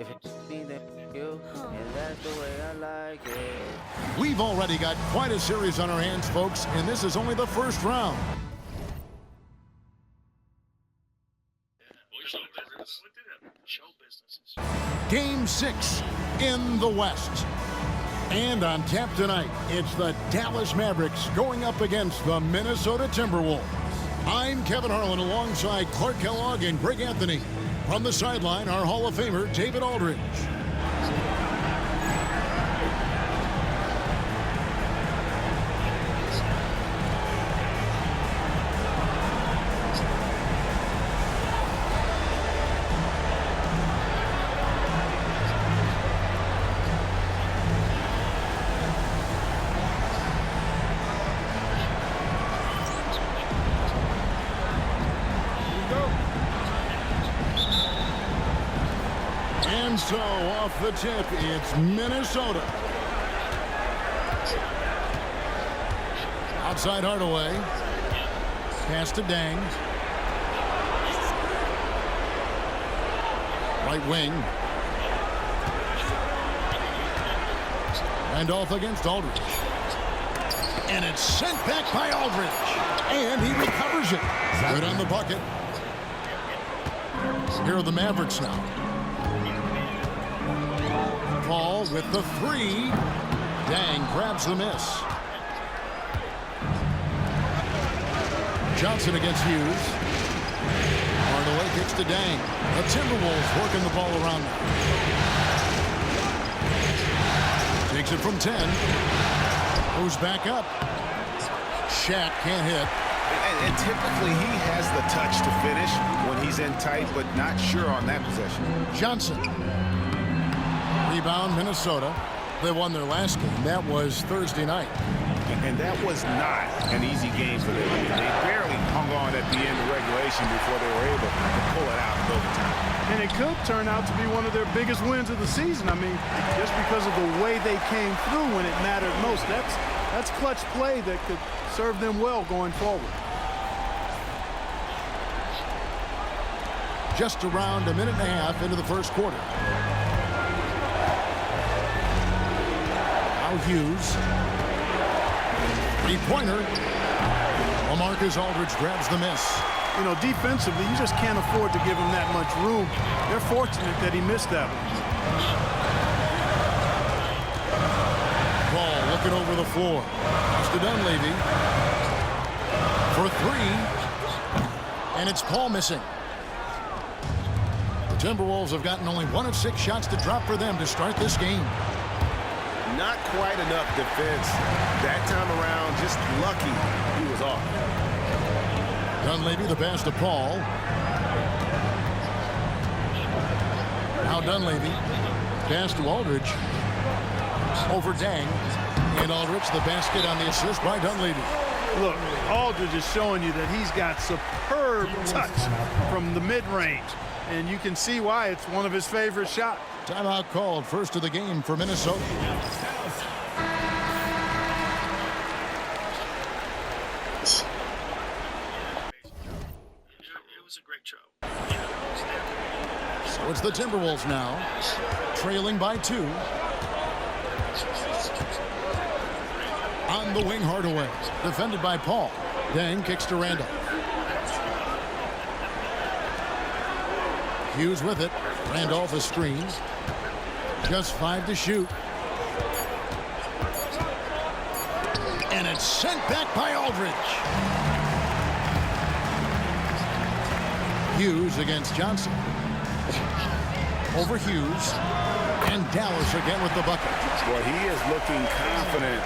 If it's me, then you, and that's the way I like it. We've already got quite a series on our hands, folks, and this is only the first round. Game 6 in the West. And on tap tonight, it's the Dallas Mavericks going up against the Minnesota Timberwolves. I'm Kevin Harlan alongside Clark Kellogg and Greg Anthony. From the sideline, our Hall of Famer, David Aldridge. And so, off the tip, it's Minnesota. Outside Hardaway. Pass to Dang. Right wing. And off against Aldridge. And it's sent back by Aldridge. And he recovers it. Right on the bucket. Here are the Mavericks now. Ball with the three. Dang grabs the miss. Johnson against Hughes. Hardaway kicks to Dang. The Timberwolves working the ball around now. Takes it from 10. Goes back up. Shaq can't hit. And typically he has the touch to finish when he's in tight, but not sure on that possession. Johnson. Rebound, Minnesota. They won their last game. That was Thursday night. And that was not an easy game for them. They barely hung on at the end of regulation before they were able to pull it out in overtime. And it could turn out to be one of their biggest wins of the season. I mean, just because of the way they came through when it mattered most. That's clutch play that could serve them well going forward. Just around a minute and a half into the first quarter. Hughes. Three-pointer. LaMarcus Aldridge grabs the miss. You know, defensively, you just can't afford to give him that much room. They're fortunate that he missed that one. Ball looking over the floor. It's to Dunleavy. For three. And it's Paul missing. The Timberwolves have gotten only 1 of 6 shots to drop for them to start this game. Not quite enough defense that time around. Just lucky he was off. Dunleavy, the pass to Paul. Now Dunleavy. Pass to Aldridge. Over Dang. And Aldridge, the basket on the assist by Dunleavy. Look, Aldridge is showing you that he's got superb touch from the mid-range. And you can see why it's one of his favorite shots. Timeout called, first of the game for Minnesota. It was a great show. So it's the Timberwolves now, trailing by 2. On the wing, Hardaway, defended by Paul. Dang kicks to Randall. Hughes with it. Randolph a screen. Just 5 to shoot. And it's sent back by Aldridge. Hughes against Johnson. Over Hughes. And Dallas again with the bucket. Boy, he is looking confident.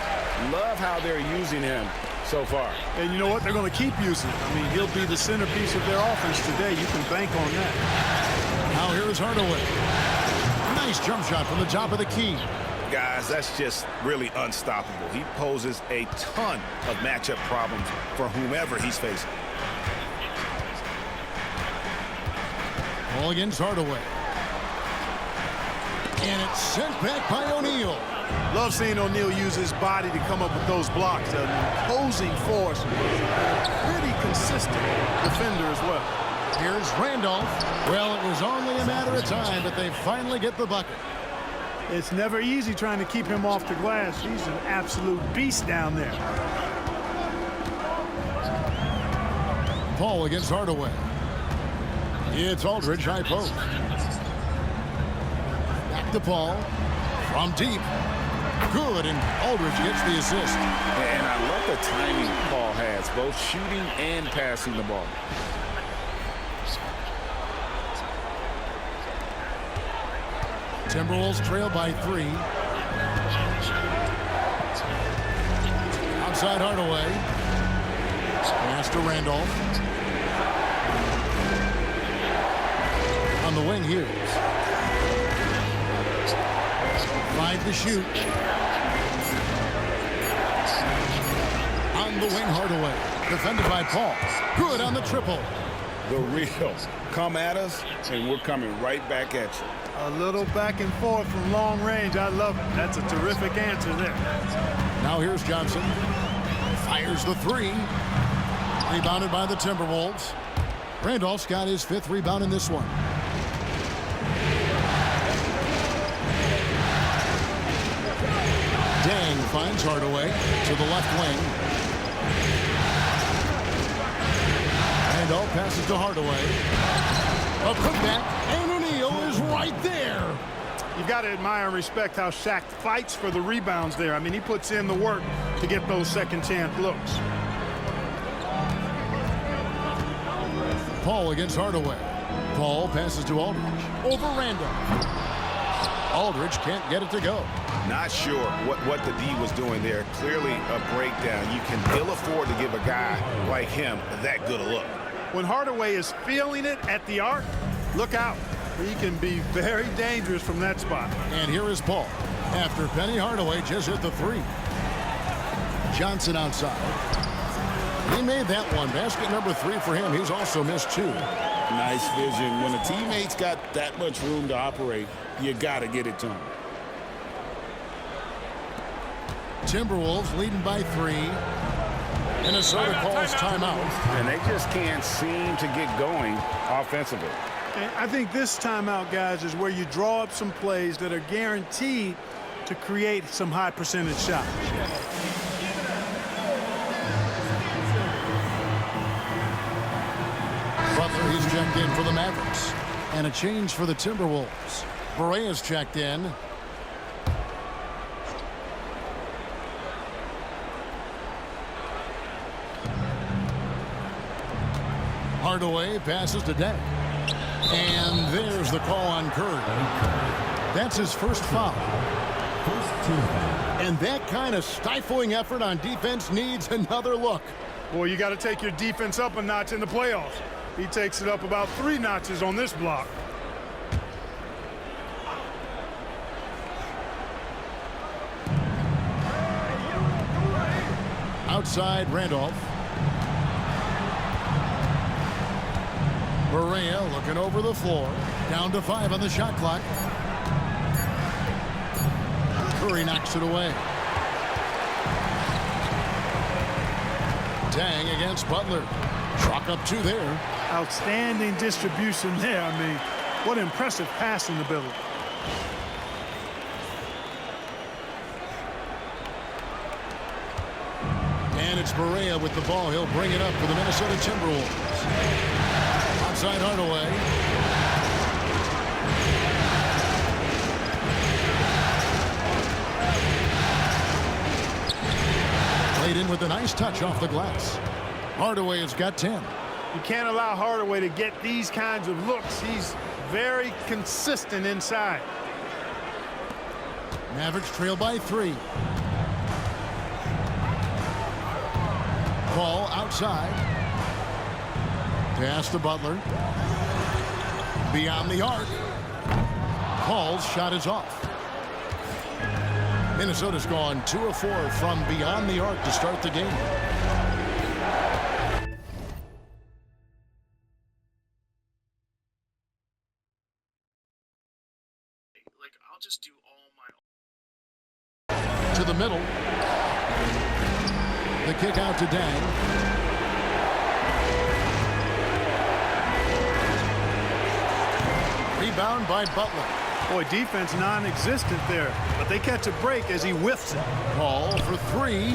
Love how they're using him so far. And you know what? They're going to keep using him. I mean, he'll be the centerpiece of their offense today. You can bank on that. Now here's Hardaway. Nice jump shot from the top of the key. Guys, that's just really unstoppable. He poses a ton of matchup problems for whomever he's facing. Ball against Hardaway. And it's sent back by O'Neal. Love seeing O'Neal use his body to come up with those blocks. An imposing force. Pretty consistent defender as well. Here's Randolph. Well, it was only a matter of time, but they finally get the bucket. It's never easy trying to keep him off the glass. He's an absolute beast down there. Paul against Hardaway. It's Aldridge, high post. Back to Paul. From deep. Good, and Aldridge gets the assist. And I love the timing Paul has, both shooting and passing the ball. Timberwolves trail by 3. Outside Hardaway. Pass to Randolph. On the wing, Hughes. 5 to shoot. On the wing, Hardaway. Defended by Paul. Good on the triple. The real. Come at us, and we're coming right back at you. A little back and forth from long range. I love it. That's a terrific answer there. Now here's Johnson. Fires the 3. Rebounded by the Timberwolves. Randolph's got his 5th rebound in this one. Dang finds Hardaway to the left wing. Randolph passes to Hardaway. A putback, and O'Neal is right there. You've got to admire and respect how Shaq fights for the rebounds there. I mean, he puts in the work to get those second chance looks. Paul against Hardaway. Paul passes to Aldridge. Over Randolph. Aldridge can't get it to go. Not sure what the D was doing there. Clearly a breakdown. You can ill afford to give a guy like him that good a look. When Hardaway is feeling it at the arc, look out. He can be very dangerous from that spot. And here is Paul. After Penny Hardaway just hit the 3. Johnson outside. He made that one. Basket number 3 for him. He's also missed 2. Nice vision. When a teammate's got that much room to operate, you got to get it to him. Timberwolves leading by 3. Minnesota calls timeout. And they just can't seem to get going offensively. And I think this timeout, guys, is where you draw up some plays that are guaranteed to create some high percentage shots. Butler, he's checked in for the Mavericks. And a change for the Timberwolves. Berea's checked in. Hardaway passes to Deng. And there's the call on Curry. That's his first foul. And that kind of stifling effort on defense needs another look. Boy, you got to take your defense up a notch in the playoffs. He takes it up about 3 notches on this block. Outside Randolph. Berea looking over the floor. Down to 5 on the shot clock. Curry knocks it away. Deng against Butler. Chalk up 2 there. Outstanding distribution there. I mean, what impressive passing ability. And it's Berea with the ball. He'll bring it up for the Minnesota Timberwolves. Outside Hardaway. Played in with a nice touch off the glass. Hardaway has got 10. You can't allow Hardaway to get these kinds of looks. He's very consistent inside. Mavericks trail by 3. Ball outside. Pass to Butler. Beyond the arc. Paul's shot is off. Minnesota's gone 2 of 4 from beyond the arc to start the game. I'll just do all my... To the middle. The kick out to Deng. rebound by Butler. Boy, defense non-existent there, but they catch a break as he whiffs it. Paul for three.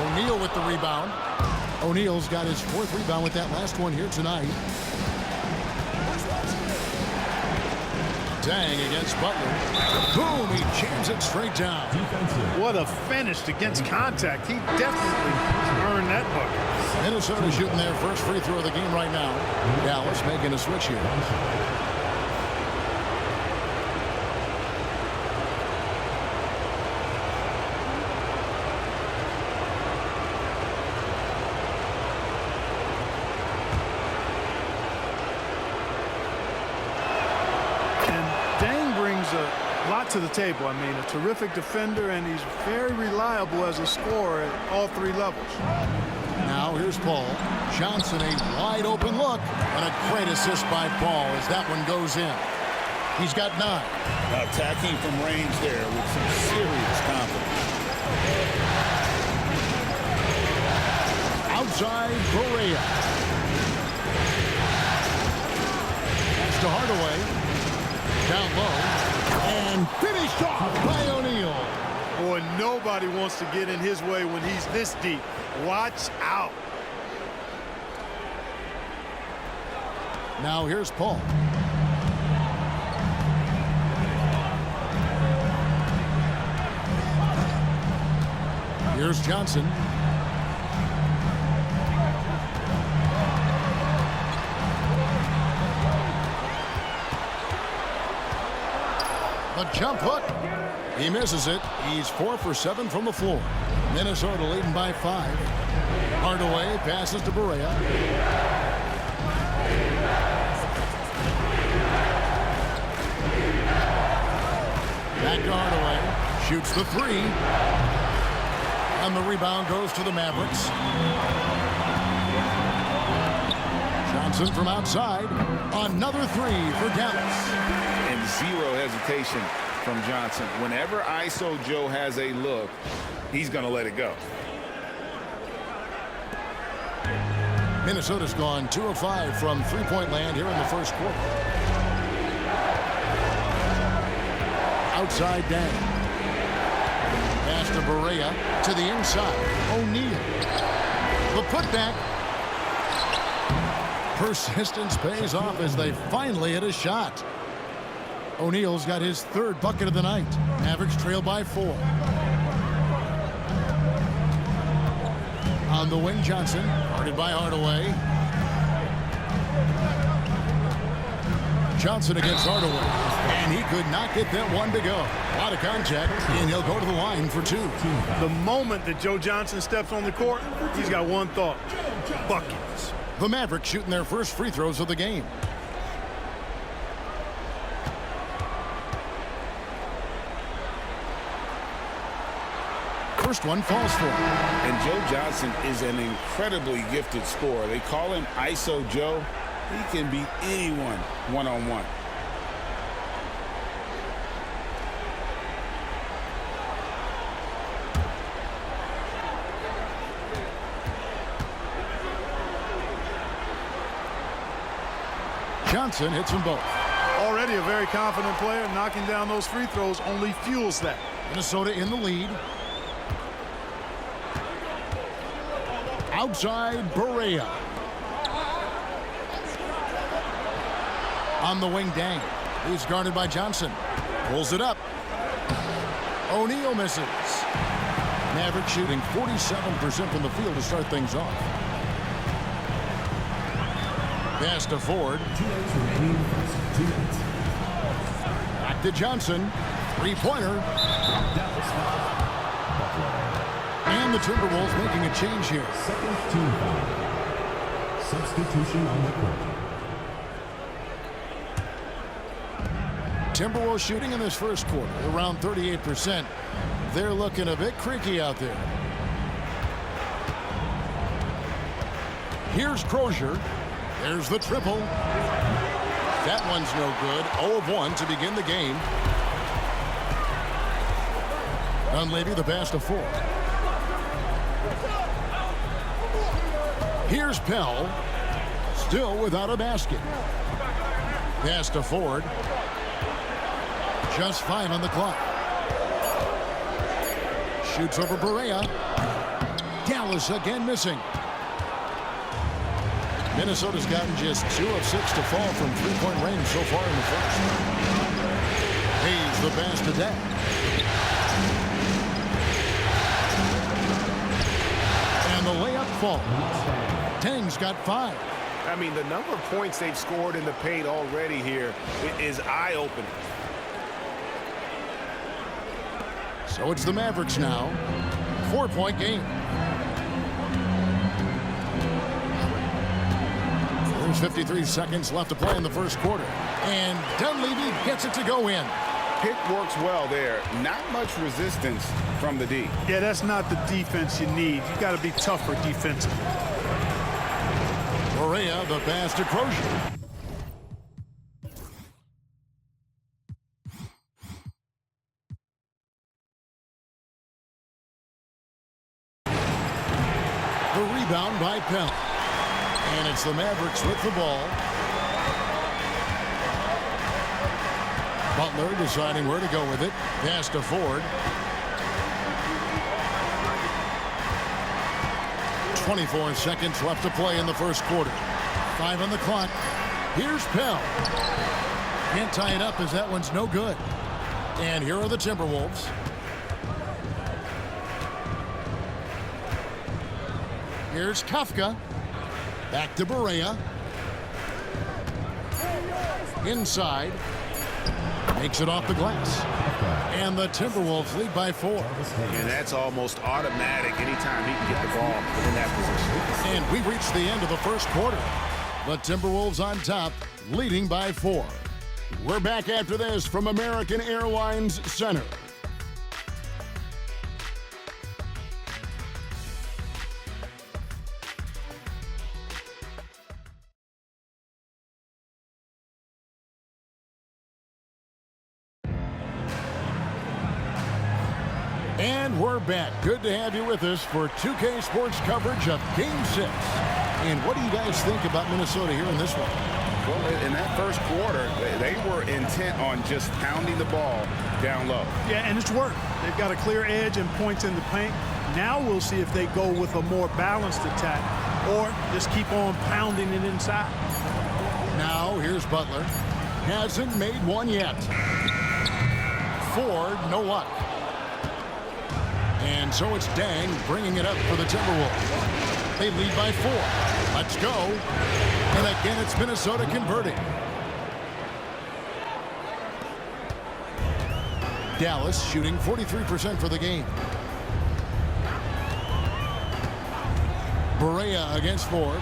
O'Neal with the rebound. O'Neal's got his fourth rebound with that last one here tonight. Dang against Butler. Boom, he jams it straight down. What a finish against contact. He definitely earned that bucket. Minnesota shooting their first free throw of the game right now. Dallas making a switch here. To the table. I mean, a terrific defender, and he's very reliable as a scorer at all three levels. Now here's Paul. Johnson, a wide open look, and a great assist by Paul as that one goes in. He's got 9. Attacking from range there with some serious confidence. Outside, Correa. Pass to Hardaway. Down low. And finished off by O'Neal. Boy, nobody wants to get in his way when he's this deep. Watch out. Now here's Paul. Here's Johnson. The jump hook. He misses it. He's 4 for 7 from the floor. Minnesota leading by 5. Hardaway passes to Barea. Back to Hardaway. Shoots the 3. And the rebound goes to the Mavericks. Johnson from outside. Another 3 for Dallas. And zero hesitation from Johnson. Whenever ISO Joe has a look, he's going to let it go. Minnesota's gone 2 of 5 from three-point land here in the first quarter. Outside Dang. Pass to Barea to the inside. O'Neal. The putback. Persistence pays off as they finally hit a shot. O'Neal's got his 3rd bucket of the night. Mavericks trail by 4. On the wing, Johnson, guarded by Hardaway. Johnson against Hardaway, and he could not get that one to go. A lot of contact, and he'll go to the line for 2. The moment that Joe Johnson steps on the court, he's got one thought: buckets. The Mavericks shooting their first free throws of the game. First one falls for him. And Joe Johnson is an incredibly gifted scorer. They call him ISO Joe. He can beat anyone one-on-one. Johnson hits them both. Already a very confident player. Knocking down those free throws only fuels that. Minnesota in the lead. Outside, Barea. On the wing, Dang. He's guarded by Johnson. Pulls it up. O'Neal misses. Mavericks shooting 47% from the field to start things off. Pass to Ford. Back to Johnson. Three-pointer. And the Timberwolves making a change here. Second team foul. Substitution on the court. Timberwolves shooting in this first quarter around 38%. They're looking a bit creaky out there. Here's Crozier. There's the triple. That one's no good. 0 of 1 to begin the game. Dunleavy the pass to Ford. Here's Pell. Still without a basket. Pass to Ford. Just 5 on the clock. Shoots over Barea. Dallas again missing. Minnesota's gotten just 2 of 6 to fall from three-point range so far in the first. Hayes the pass to Dak. And the layup falls. Tang's got 5. I mean, the number of points they've scored in the paint already here is eye-opening. So it's the Mavericks now. 4-point game. There's 53 seconds left to play in the first quarter. And Dunleavy gets it to go in. Pick works well there. Not much resistance from the D. Yeah, that's not the defense you need. You got to be tougher defensively. Barea the pass to Crozier. The rebound by Pell. And it's the Mavericks with the ball. Butler deciding where to go with it. Pass to Ford. 24 seconds left to play in the first quarter. 5 on the clock. Here's Pell. Can't tie it up as that one's no good. And here are the Timberwolves. Here's Kafka. Back to Barea. Inside. Makes it off the glass. And the Timberwolves lead by 4. And that's almost automatic anytime he can get the ball in that position. And we've reached the end of the first quarter. The Timberwolves on top, leading by 4. We're back after this from American Airlines Center. And we're back. Good to have you with us for 2K Sports coverage of Game 6. And what do you guys think about Minnesota here in this one? Well, in that first quarter, they were intent on just pounding the ball down low. Yeah, and it's worked. They've got a clear edge and points in the paint. Now we'll see if they go with a more balanced attack or just keep on pounding it inside. Now here's Butler. Hasn't made one yet. Ford, no luck. And so it's Dang bringing it up for the Timberwolves. They lead by 4. Let's go. And again, it's Minnesota converting. Dallas shooting 43% for the game. Barea against Ford.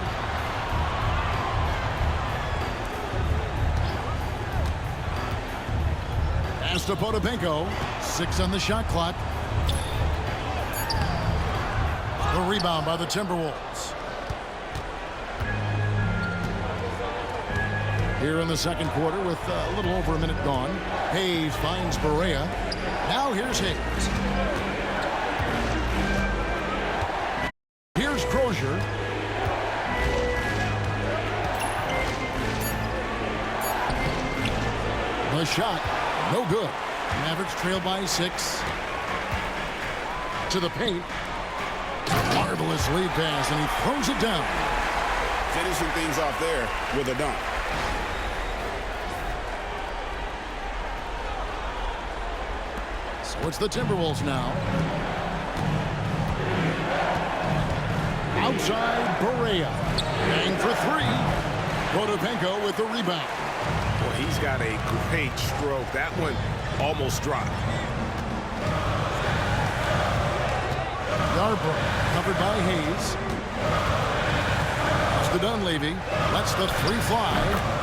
Pass to Potapenko. 6 on the shot clock. The rebound by the Timberwolves. Here in the second quarter with a little over a minute gone. Hayes finds Barea. Now here's Hayes. Here's Crozier. The shot, no good. Mavericks trail by 6. To the paint. Marvelous lead pass, and he throws it down. Finishing things off there with a dunk. So it's the Timberwolves now. Outside Barea. Bang for 3. Potapenko with the rebound. Well, he's got a great stroke. That one almost dropped. Yarbrough covered by Hayes. It's the Dunleavy. Lets the 3 fly.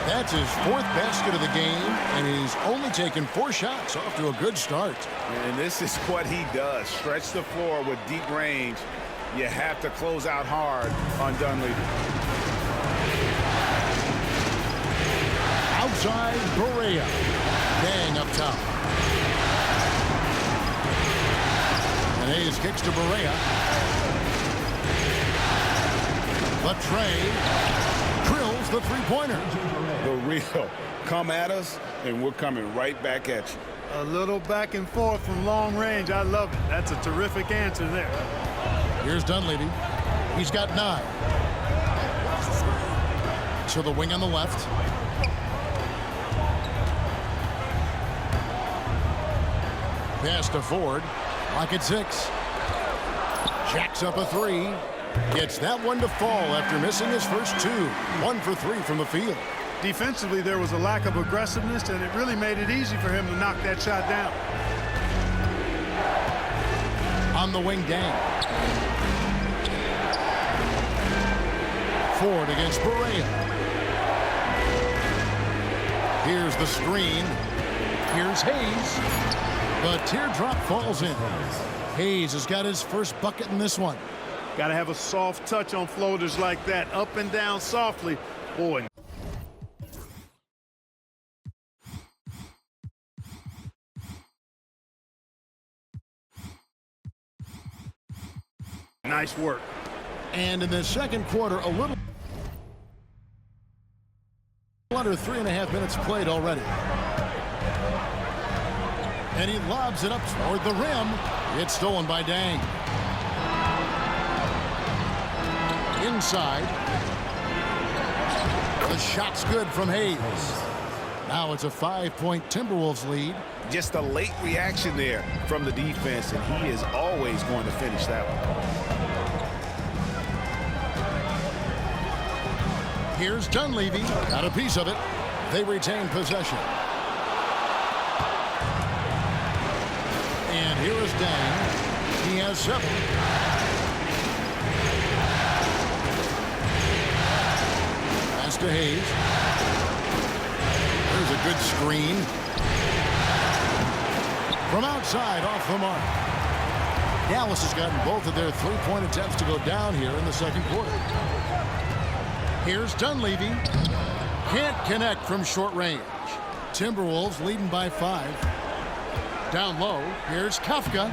That's his 4th basket of the game, and he's only taken 4 shots off to a good start. And this is what he does. Stretch the floor with deep range. You have to close out hard on Dunleavy. Outside Barea. Dang up top. And Hayes kicks to Barea. The tray drills the 3-pointer. The real. Come at us, and we're coming right back at you. A little back and forth from long range. I love it. That's a terrific answer there. Here's Dunleavy. He's got 9. To the wing on the left. Pass to Ford. Lock at 6. Jacks up a 3. Gets that one to fall after missing his first 2. 1 for 3 from the field. Defensively, there was a lack of aggressiveness, and it really made it easy for him to knock that shot down. On the wing, Dang. Ford against Berea. Here's the screen. Here's Hayes. The teardrop falls in. Hayes has got his first bucket in this one. Got to have a soft touch on floaters like that, up and down softly. Boy. Nice work. And in the second quarter, a little under 3.5 minutes played already. And he lobs it up toward the rim. It's stolen by Dang. Inside. The shot's good from Hayes. Now it's a 5-point Timberwolves lead. Just a late reaction there from the defense, and he is always going to finish that one. Here's Dunleavy. Got a piece of it. They retain possession. And here is Dang. He has 7. Pass to Hayes. There's a good screen. From outside, off the mark. Dallas has gotten both of their 3-point attempts to go down here in the second quarter. Here's Dunleavy. Can't connect from short range. Timberwolves leading by 5. Down low. Here's Kafka.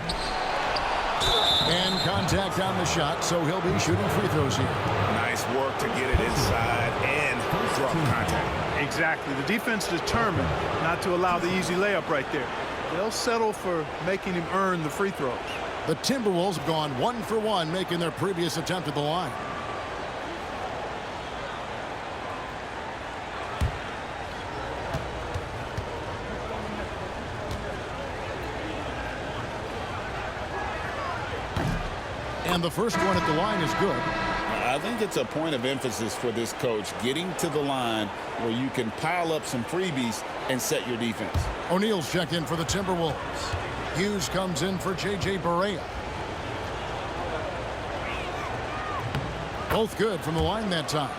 And contact on the shot, so he'll be shooting free throws here. Nice work to get it inside and drop contact. Exactly. The defense determined not to allow the easy layup right there. They'll settle for making him earn the free throws. The Timberwolves have gone 1 for 1, making their previous attempt at the line. And the first one at the line is good. I think it's a point of emphasis for this coach, getting to the line where you can pile up some freebies and set your defense. O'Neal's checked in for the Timberwolves. Hughes comes in for J.J. Barea. Both good from the line that time.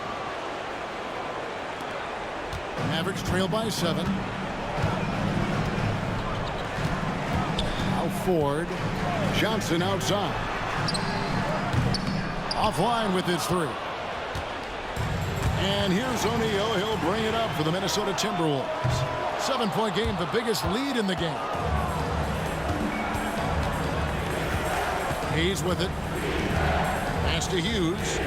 Mavericks trail by 7. Now Ford. Johnson outside. Offline with his 3. And here's O'Neal. He'll bring it up for the Minnesota Timberwolves. 7-point game, the biggest lead in the game. Hayes with it. Pass to Hughes.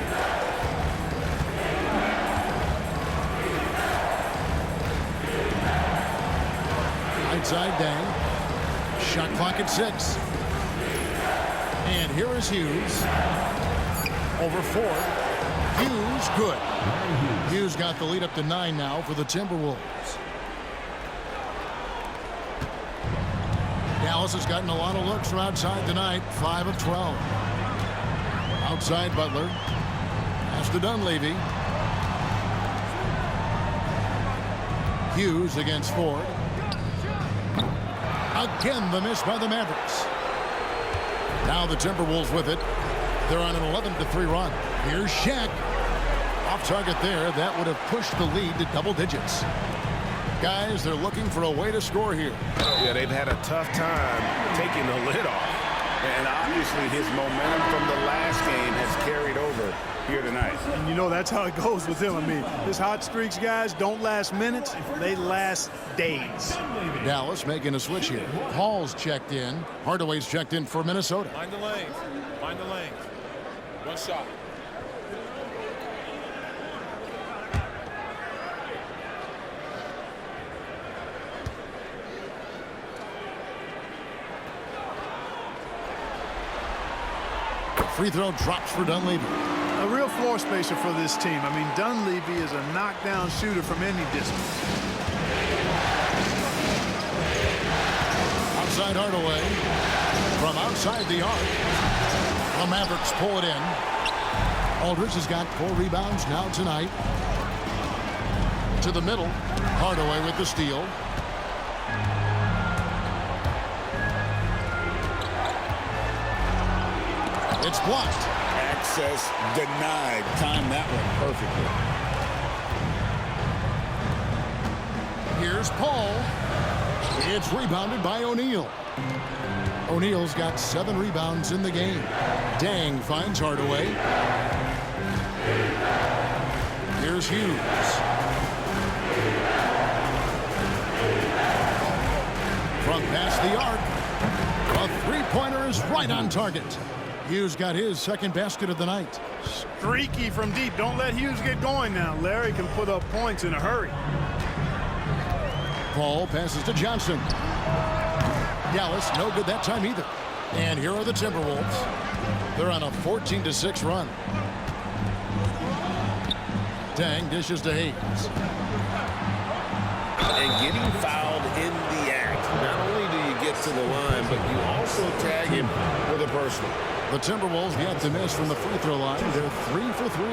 Right side Dang. Shot clock at 6. And here is Hughes. Over Ford. Hughes, good. Hughes got the lead up to 9 now for the Timberwolves. Dallas has gotten a lot of looks from outside tonight. 5 of 12. Outside Butler. Pass to Dunleavy. Hughes against Ford. Again, the miss by the Mavericks. Now the Timberwolves with it. They're on an 11-3 run. Here's Shaq. Off target there. That would have pushed the lead to double digits. Guys, they're looking for a way to score here. Yeah, they've had a tough time taking the lid off. And obviously his momentum from the last game has carried over here tonight. And you know that's how it goes with him. I mean, his hot streaks, guys, don't last minutes. They last days. Dallas making a switch here. Paul's checked in. Hardaway's checked in for Minnesota. Find the lane. Find the lane. One shot. Free throw drops for Dunleavy. A real floor spacer for this team. I mean, Dunleavy is a knockdown shooter from any distance. Outside Hardaway. From outside the arc. The Mavericks pull it in. Aldridge has got 4 rebounds now tonight. To the middle. Hardaway with the steal. It's blocked. Access denied. Timed that one perfectly. Here's Paul. It's rebounded by O'Neal. O'Neal's got 7 rebounds in the game. Dang finds Hardaway. Here's Hughes. From past the arc. A three-pointer is right on target. Hughes got his second basket of the night. Streaky from deep. Don't let Hughes get going now. Larry can put up points in a hurry. Paul passes to Johnson. Dallas no good that time either. And here are the Timberwolves. They're on a 14-6 run. Dang dishes to Hayes. And getting fouled in the act. Not only do you get to the line, but you also tag him with a personal. The Timberwolves yet to miss from the free throw line. They're 3 for 3.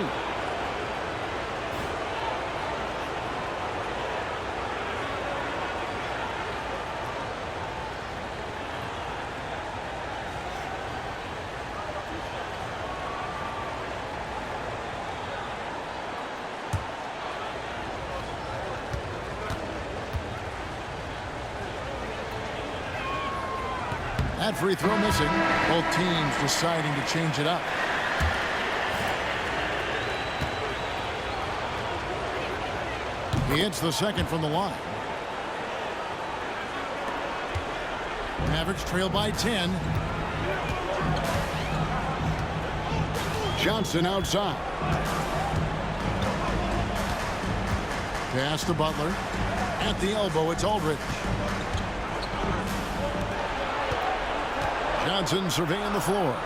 That free throw missing. Both teams deciding to change it up. He hits the second from the line. Mavericks trail by 10. Johnson outside. Pass to Butler. At the elbow, it's Aldridge. Johnson surveying the floor.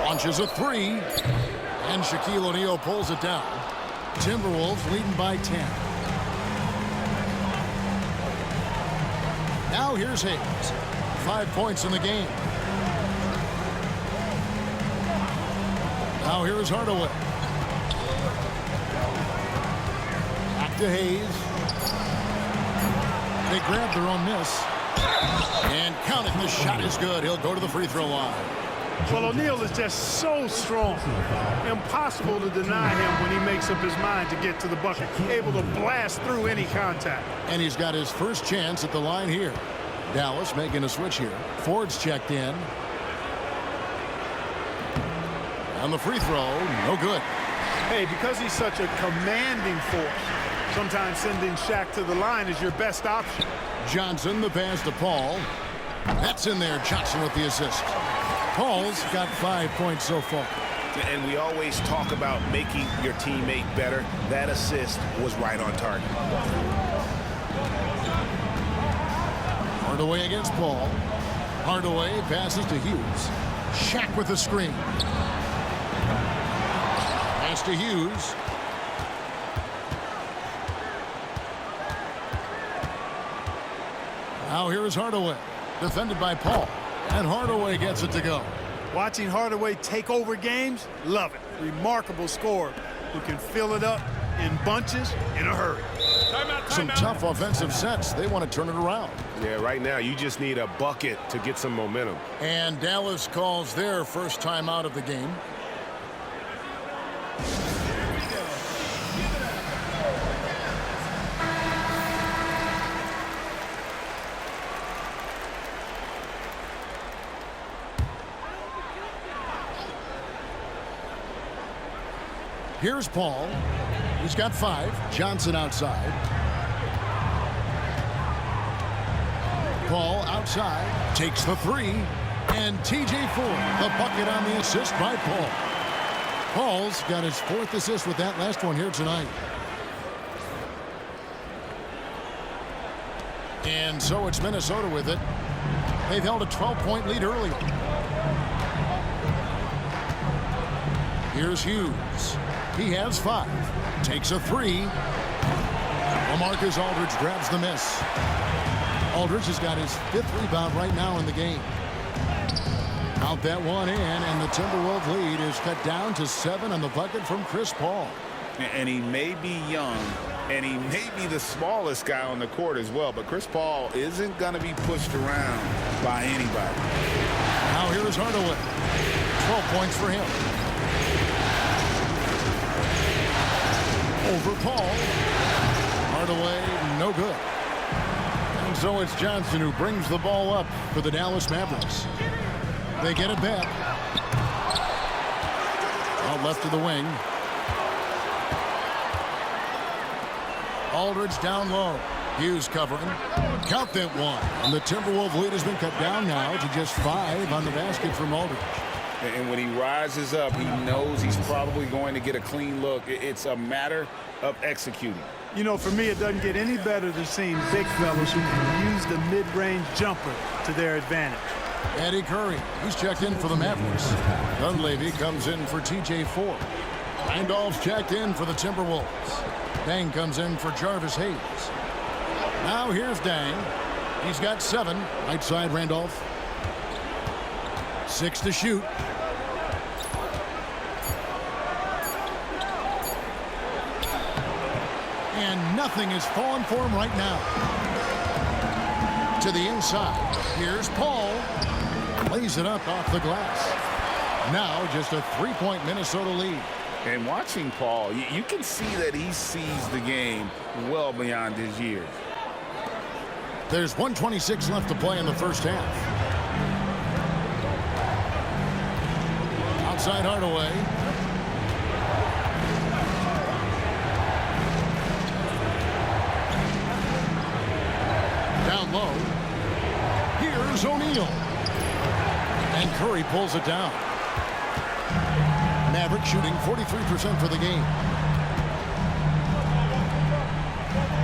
Launches a 3. And Shaquille O'Neal pulls it down. Timberwolves leading by 10. Now here's Hayes. 5 points in the game. Now here's Hardaway. Back to Hayes. They grab their own miss. And count it. The shot is good. He'll go to the free throw line. Well, O'Neal is just so strong. Impossible to deny him when he makes up his mind to get to the bucket. Able to blast through any contact. And he's got his first chance at the line here. Dallas making a switch here. Ford's checked in. On the free throw, no good. Hey, because he's such a commanding force, sometimes sending Shaq to the line is your best option. Johnson, the pass to Paul. That's in there. Johnson with the assist. Paul's got 5 points so far. And we always talk about making your teammate better. That assist was right on target. Hardaway against Paul. Hardaway passes to Hughes. Shaq with the screen. Pass to Hughes. Now here is Hardaway. Defended by Paul. And Hardaway gets it to go. Watching Hardaway take over games, love it. Remarkable scorer who can fill it up in bunches in a hurry. Some tough offensive sets. They want to turn it around. Yeah, right now you just need a bucket to get some momentum. And Dallas calls their first time out of the game. Here's Paul. He's got 5. Johnson outside. Paul outside. Takes the 3. And TJ Ford, the bucket on the assist by Paul. Paul's got his 4th assist with that last one here tonight. And so it's Minnesota with it. They've held a 12-point lead earlier. Here's Hughes. He has 5. Takes a 3. LaMarcus Aldridge grabs the miss. Aldridge has got his 5th rebound right now in the game. Out that one in, and the Timberwolves lead is cut down to 7 on the bucket from Chris Paul. And he may be young, and he may be the smallest guy on the court as well, but Chris Paul isn't going to be pushed around by anybody. Now here is Hardaway. 12 points for him. Over Paul. Hardaway, no good. And so it's Johnson who brings the ball up for the Dallas Mavericks. They get it back. Out left to the wing. Aldridge down low. Hughes covering. Count that one. And the Timberwolves lead has been cut down now to just 5 on the basket from Aldridge. And when he rises up, he knows he's probably going to get a clean look. It's a matter of executing. You know, for me, it doesn't get any better than seeing big fellas who can use the mid-range jumper to their advantage. Eddie Curry, he's checked in for the Mavericks. Dunleavy comes in for TJ Ford. Randolph's checked in for the Timberwolves. Dang comes in for Jarvis Hayes. Now here's Dang. He's got 7. Right side Randolph. 6 to shoot. And nothing is falling for him right now. To the inside. Here's Paul. Lays it up off the glass. Now just a 3-point Minnesota lead. And watching Paul, you can see that he sees the game well beyond his years. There's 1:26 left to play in the first half. Outside Hardaway. Down low. Here's O'Neal. And Curry pulls it down. Mavericks shooting 43% for the game.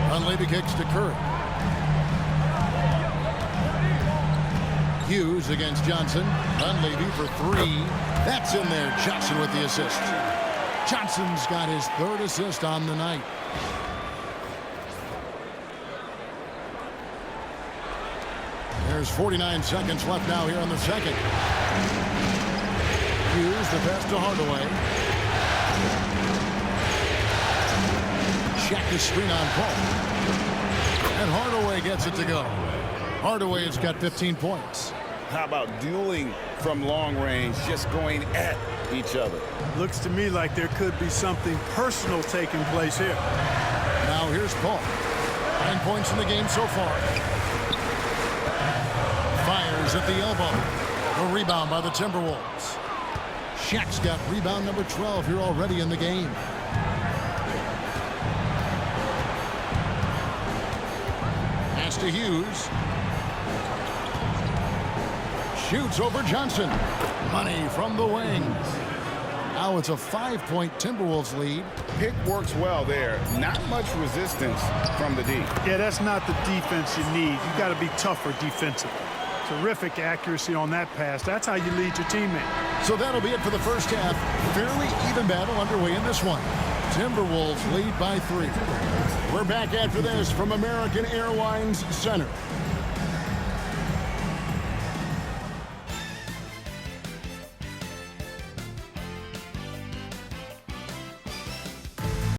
Dunleavy kicks to Curry. Hughes against Johnson. Dunleavy for 3. That's in there. Johnson with the assist. Johnson's got his 3rd assist on the night. There's 49 seconds left now here in the second. Hughes the pass to Hardaway. Check the screen on Paul. And Hardaway gets it to go. Hardaway has got 15 points. How about dueling from long range, just going at each other? Looks to me like there could be something personal taking place here. Now here's Paul. 9 points in the game so far. Fires at the elbow. A rebound by the Timberwolves. Shaq's got rebound number 12 here already in the game. Pass to Hughes. Shoots over Johnson. Money from the wings. Now it's a 5-point Timberwolves lead. Pick works well there. Not much resistance from the D. Yeah, that's not the defense you need. You got to be tougher defensively. Terrific accuracy on that pass. That's how you lead your teammate. So that'll be it for the first half. Fairly even battle underway in this one. Timberwolves lead by 3. We're back after this from American Airlines Center.